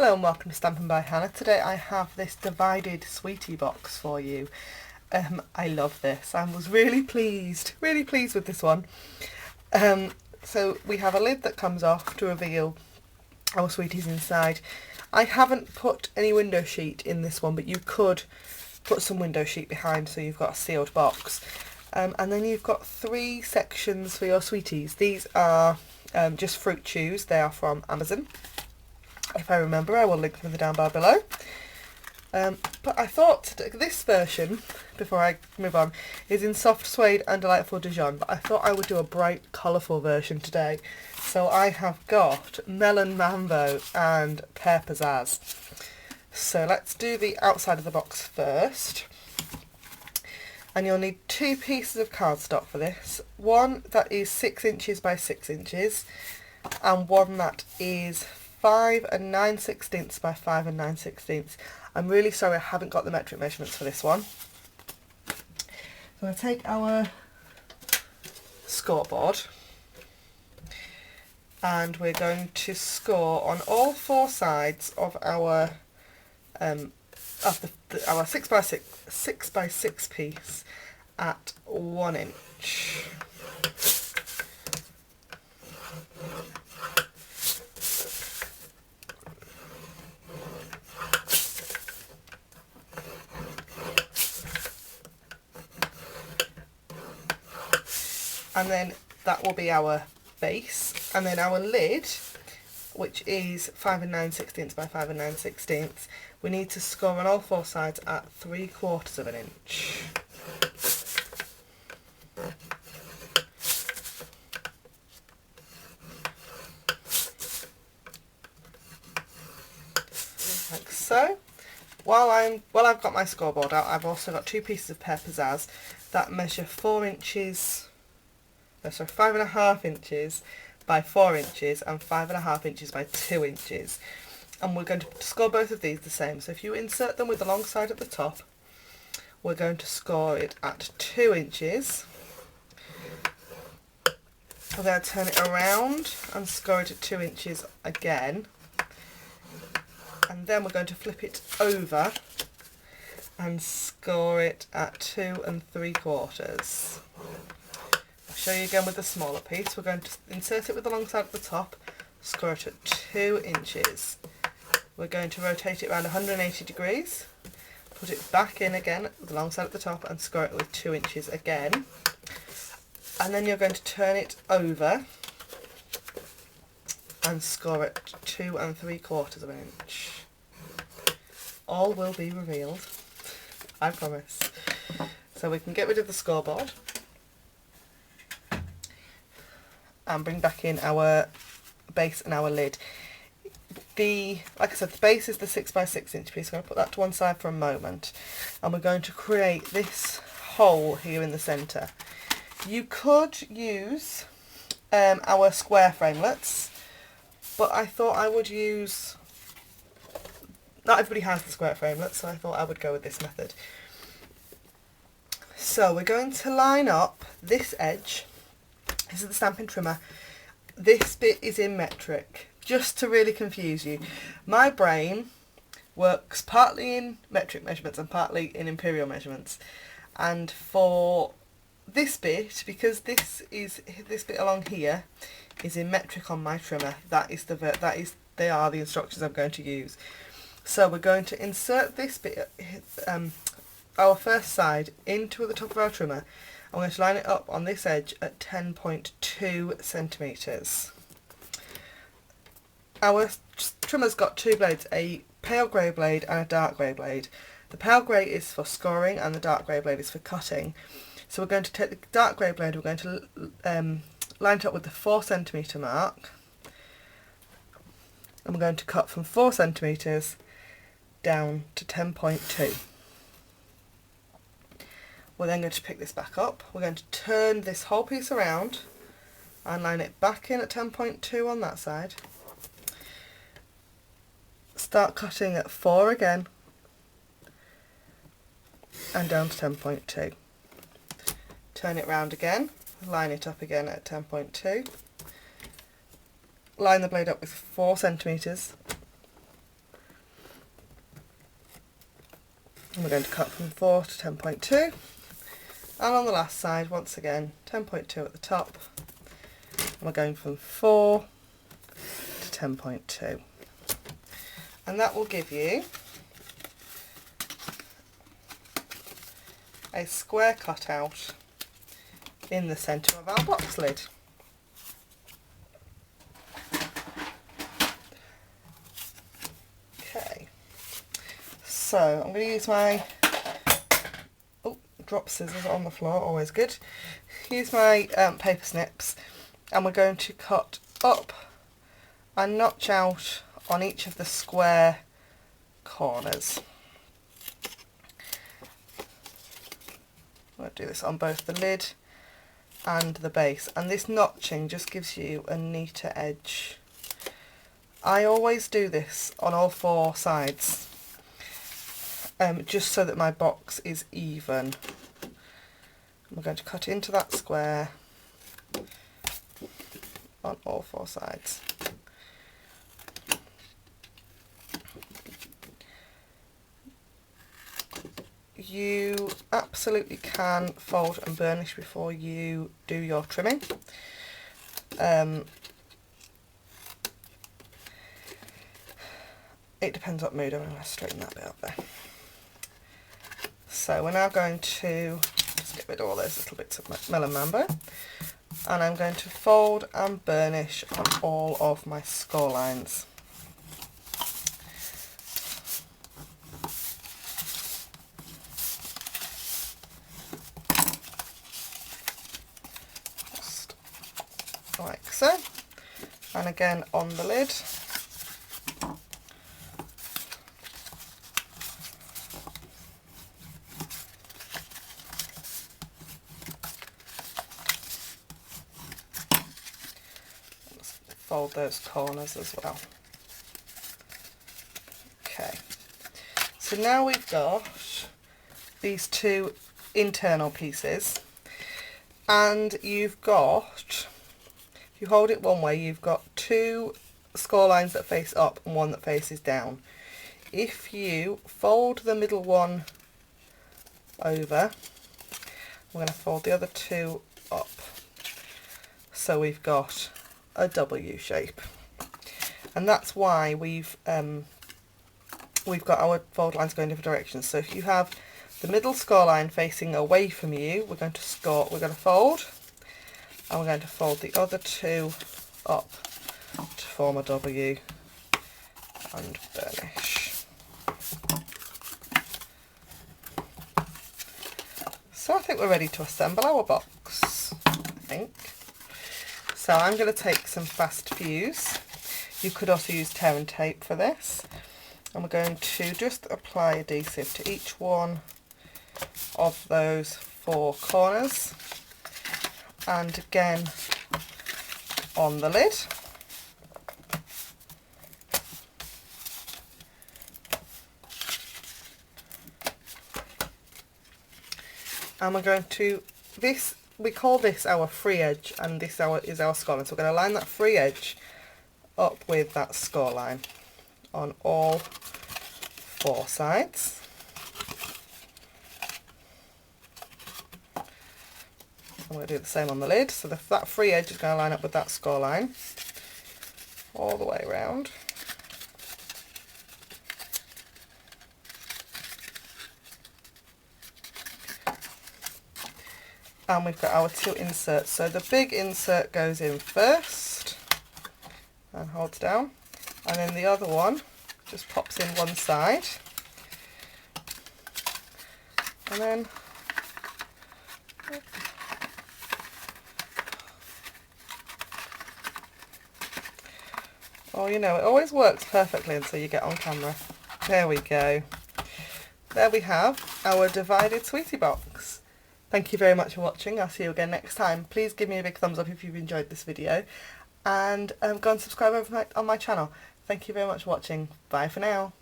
Hello and welcome to Stampin' by Hannah. Today I have this divided sweetie box for you. I love this. I was really pleased with this one. So we have a lid that comes off to reveal our sweeties inside. I haven't put any window sheet in this one, but you could put some window sheet behind so you've got a sealed box. And then you've got 3 sections for your sweeties. These are just fruit chews. They are from Amazon. If I remember, I will link them down bar below. But I thought this version, before I move on, is in soft suede and delightful Dijon. But I thought I would do a bright, colourful version today. So I have got melon mambo and pear pizzazz. So let's do the outside of the box first. And you'll need 2 pieces of cardstock for this. One that is 6 inches by 6 inches, and one that is 5 9/16 by 5 9/16. I'm really sorry I haven't got the metric measurements for this one. So I'll take our scoreboard and we're going to score on all 4 sides of our our 6 by 6 piece at 1 inch. And then that will be our base, and then our lid, which is 5 9/16 by 5 9/16, we need to score on all 4 sides at 3/4 of an inch. Like so. While I've got my scoreboard out, I've also got 2 pieces of pear pizzazz that measure 5 1/2 inches by 4 inches and 5 1/2 inches by 2 inches. And we're going to score both of these the same. So if you insert them with the long side at the top, we're going to score it at 2 inches. We're going to turn it around and score it at 2 inches again. And then we're going to flip it over and score it at 2 3/4. I'll show you again with the smaller piece. We're going to insert it with the long side at the top, score it at 2 inches. We're going to rotate it around 180 degrees, put it back in again with the long side at the top and score it with 2 inches again. And then you're going to turn it over and score it 2 3/4 of an inch. All will be revealed, I promise. So we can get rid of the scoreboard and bring back in our base and our lid. Like I said, the base is the 6 by 6 inch piece. I'm going to put that to one side for a moment, and we're going to create this hole here in the centre. You could use our square framelets, but I thought I would use, not everybody has the square framelets, so I thought I would go with this method. So we're going to line up this edge. This is the Stampin Trimmer. This bit is in metric, just to really confuse you. My brain works partly in metric measurements and partly in imperial measurements. And for this bit, because this bit along here is in metric on my trimmer, they are the instructions I'm going to use. So we're going to insert this bit, our first side, into the top of our trimmer. I'm going to line it up on this edge at 10.2 centimetres. Our trimmer's got 2 blades, a pale grey blade and a dark grey blade. The pale grey is for scoring and the dark grey blade is for cutting. So we're going to take the dark grey blade, we're going to line it up with the 4 centimetre mark, and we're going to cut from 4 centimetres down to 10.2. We're then going to pick this back up. We're going to turn this whole piece around and line it back in at 10.2 on that side. Start cutting at 4 again and down to 10.2. Turn it round again, line it up again at 10.2. Line the blade up with 4 centimetres And we're going to cut from 4 to 10.2, and on the last side once again 10.2 at the top, and we're going from 4 to 10.2, and that will give you a square cutout in the centre of our box lid. Okay, so I'm going to use my drop scissors on the floor, always good. Use my paper snips, and we're going to cut up and notch out on each of the square corners. I'm going to do this on both the lid and the base, and this notching just gives you a neater edge. I always do this on all 4 sides, just so that my box is even. We're going to cut into that square on all 4 sides. You absolutely can fold and burnish before you do your trimming. It depends what mood. I'm going to straighten that bit up there. So we're now going to just get rid of all those little bits of melon mambo, and I'm going to fold and burnish on all of my score lines. Just like so, and again on the lid. Fold those corners as well. Okay, so now we've got these 2 internal pieces, and you've got, if you hold it one way, you've got 2 score lines that face up and 1 that faces down. If you fold the middle one over, we're going to fold the other 2 up, so we've got a W shape, and that's why we've got our fold lines going different directions. So if you have the middle score line facing away from you, we're going to fold, and we're going to fold the other 2 up to form a W and burnish. So I think we're ready to assemble our box, I think. So I'm going to take some fast fuse. You could also use tear and tape for this. And we're going to just apply adhesive to each one of those 4 corners. And again on the lid. And we're going to, we call this our free edge, and this is our score line. So we're going to line that free edge up with that score line on all 4 sides. I'm going to do the same on the lid. So that free edge is going to line up with that score line all the way around. And we've got our 2 inserts. So the big insert goes in first and holds down, and then the other one just pops in one side, and then oh, you know, it always works perfectly until you get on camera. There we go. There we have our divided sweetie box. Thank you very much for watching. I'll see you again next time. Please give me a big thumbs up if you've enjoyed this video, and go and subscribe on my channel. Thank you very much for watching. Bye for now.